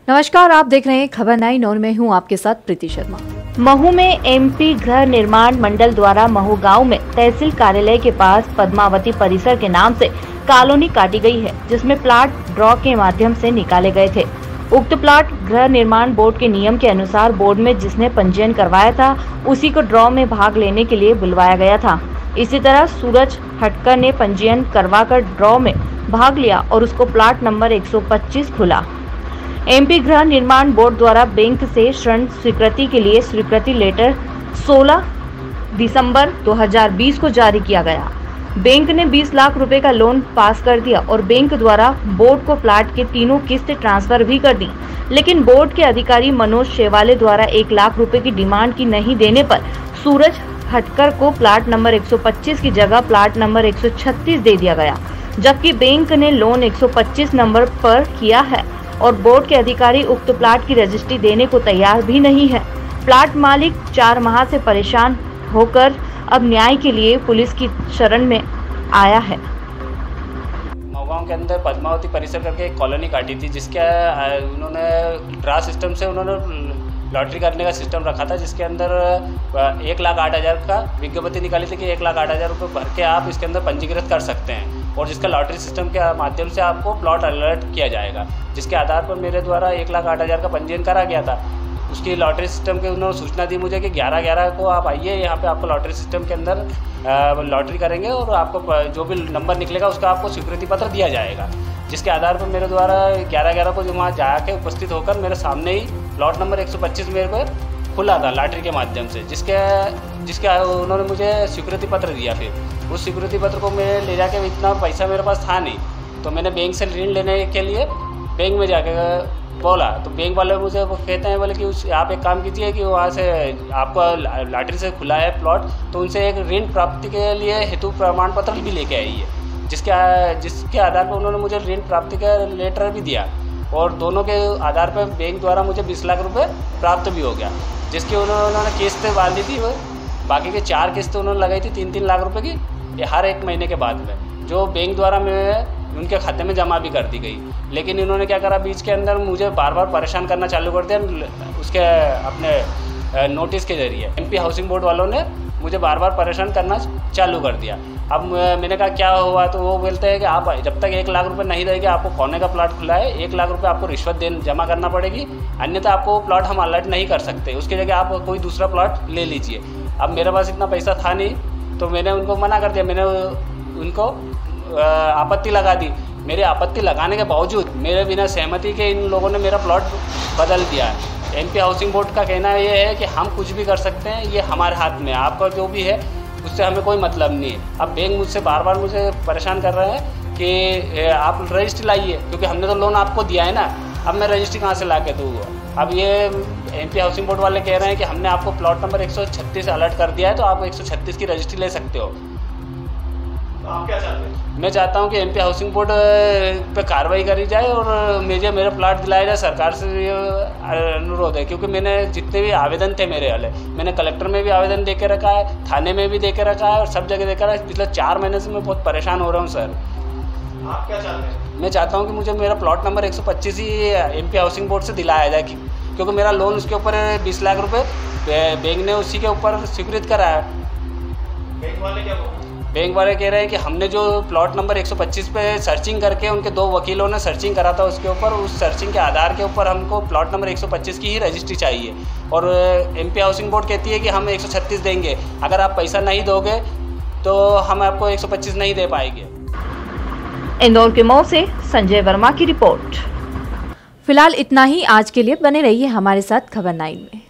नमस्कार, आप देख रहे हैं खबर 9 और मैं हूं आपके साथ प्रीति शर्मा। महू में एमपी गृह निर्माण मंडल द्वारा महू गांव में तहसील कार्यालय के पास पद्मावती परिसर के नाम से कॉलोनी काटी गई है, जिसमें प्लाट ड्रॉ के माध्यम से निकाले गए थे। उक्त प्लाट गृह निर्माण बोर्ड के नियम के अनुसार बोर्ड में जिसने पंजीयन करवाया था उसी को ड्रॉ में भाग लेने के लिए बुलवाया गया था। इसी तरह सूरज हटकर ने पंजीयन करवाकर ड्रॉ में भाग लिया और उसको प्लाट नंबर 125 खुला। एमपी गृह निर्माण बोर्ड द्वारा बैंक से ऋण स्वीकृति के लिए स्वीकृति लेटर 16 दिसंबर 2020 को जारी किया गया। बैंक ने 20 लाख रुपए का लोन पास कर दिया और बैंक द्वारा बोर्ड को प्लाट के तीनों किस्त ट्रांसफर भी कर दी, लेकिन बोर्ड के अधिकारी मनोज शेवाले द्वारा 1 लाख रुपए की डिमांड की नहीं देने पर सूरज हटकर को प्लाट नंबर 125 की जगह प्लाट नंबर 136 दे दिया गया, जबकि बैंक ने लोन 125 नंबर पर किया है और बोर्ड के अधिकारी उक्त प्लाट की रजिस्ट्री देने को तैयार भी नहीं है। प्लाट मालिक 4 माह से परेशान होकर अब न्याय के लिए पुलिस की शरण में आया है। गाँव के अंदर पद्मावती परिसर करके एक कॉलोनी काटी थी, जिसके उन्होंने ड्रा सिस्टम से उन्होंने लॉटरी करने का सिस्टम रखा था, जिसके अंदर 1,08,000 का विज्ञप्ति निकाली थी कि 1,08,000 रुपये भर के आप इसके अंदर पंजीकृत कर सकते हैं और जिसका लॉटरी सिस्टम के माध्यम से आपको प्लॉट अलर्ट किया जाएगा, जिसके आधार पर मेरे द्वारा 1,08,000 का पंजीयन करा गया था। उसकी लॉटरी सिस्टम के उन्होंने सूचना दी मुझे कि 11/11 को आप आइए, यहाँ पे आपको लॉटरी सिस्टम के अंदर लॉटरी करेंगे और आपको जो भी नंबर निकलेगा उसका आपको स्वीकृति पत्र दिया जाएगा, जिसके आधार पर मेरे द्वारा 11/11 को जो वहाँ जाके उपस्थित होकर मेरे सामने ही प्लॉट नंबर 125 मेरे को खुला था लॉटरी के माध्यम से, जिसके उन्होंने मुझे स्वीकृति पत्र दिया। फिर उस स्वीकृति पत्र को मैं ले जाके, इतना पैसा मेरे पास था नहीं, तो मैंने बैंक से ऋण लेने के लिए बैंक में जाके बोला, तो बैंक वाले मुझे वो कहते हैं बोले कि आप एक काम कीजिए कि वहाँ से आपको लॉटरी से खुला है प्लॉट, तो उनसे एक ऋण प्राप्ति के लिए हेतु प्रमाण पत्र भी लेके आई है, जिसके आधार पर उन्होंने मुझे ऋण प्राप्ति का लेटर भी दिया और दोनों के आधार पर बैंक द्वारा मुझे 20 लाख रुपए प्राप्त भी हो गया, जिसकी उन्होंने किस्त बांधी थी। वो बाकी के 4 किस्त उन्होंने लगाई थी 3-3 लाख रुपए की, ये हर 1 महीने के बाद में, जो बैंक द्वारा मैं उनके खाते में जमा भी कर दी गई। लेकिन इन्होंने क्या करा, बीच के अंदर मुझे बार बार परेशान करना चालू कर दिया उसके अपने नोटिस के जरिए। एमपी हाउसिंग बोर्ड वालों ने मुझे बार बार परेशान करना चालू कर दिया। अब मैंने कहा क्या हुआ, तो वो बोलते हैं कि आप जब तक 1 लाख रुपए नहीं देंगे, आपको कोने का प्लॉट खुला है, 1 लाख रुपए आपको रिश्वत जमा करना पड़ेगी, अन्यथा आपको प्लॉट हम अलर्ट नहीं कर सकते, उसकी जगह आप कोई दूसरा प्लॉट ले लीजिए। अब मेरे पास इतना पैसा था नहीं, तो मैंने उनको मना कर दिया, मैंने उनको आपत्ति लगा दी। मेरे आपत्ति लगाने के बावजूद मेरे बिना सहमति के इन लोगों ने मेरा प्लॉट बदल दिया है। एमपी हाउसिंग बोर्ड का कहना ये है कि हम कुछ भी कर सकते हैं, ये हमारे हाथ में है, आपका जो भी है उससे हमें कोई मतलब नहीं है। अब बैंक मुझसे बार बार मुझे परेशान कर रहे हैं कि आप रजिस्ट्री लाइए, क्योंकि हमने तो लोन आपको दिया है ना, अब मैं रजिस्ट्री कहाँ से ला के दूँगा। अब ये एमपी हाउसिंग बोर्ड वाले कह रहे हैं कि हमने आपको प्लॉट नंबर 136 अलर्ट कर दिया है, तो आप 136 की रजिस्ट्री ले सकते हो। आप क्या चाहते हैं? मैं चाहता हूं कि एमपी हाउसिंग बोर्ड पे कार्रवाई करी जाए और मेरा प्लाट दिलाया जाए। सरकार से ये अनुरोध है, क्योंकि मैंने जितने भी आवेदन थे मेरे वाले, मैंने कलेक्टर में भी आवेदन दे के रखा है, थाने में भी दे के रखा है और सब जगह देकर रखा है। पिछले 4 महीने से मैं बहुत परेशान हो रहा हूँ सर। आप क्या चाहते हैं? मैं चाहता हूँ कि मुझे मेरा प्लॉट नंबर 125 ही एमपी हाउसिंग बोर्ड से दिलाया जाए, क्योंकि मेरा लोन उसके ऊपर 20 लाख रुपये बैंक ने उसी के ऊपर स्वीकृत करा है। बैंक वाले क्या बोल? बैंक वाले कह रहे हैं कि हमने जो प्लॉट नंबर 125 पे सर्चिंग करके, उनके 2 वकीलों ने सर्चिंग करा था उसके ऊपर, उस सर्चिंग के आधार के ऊपर हमको प्लॉट नंबर 125 की ही रजिस्ट्री चाहिए और एमपी हाउसिंग बोर्ड कहती है कि हम 136 देंगे, अगर आप पैसा नहीं दोगे तो हम आपको 125 नहीं दे पाएंगे। इंदौर के मऊ से संजय वर्मा की रिपोर्ट। फिलहाल इतना ही आज के लिए। बने रहिए हमारे साथ खबर 9 में।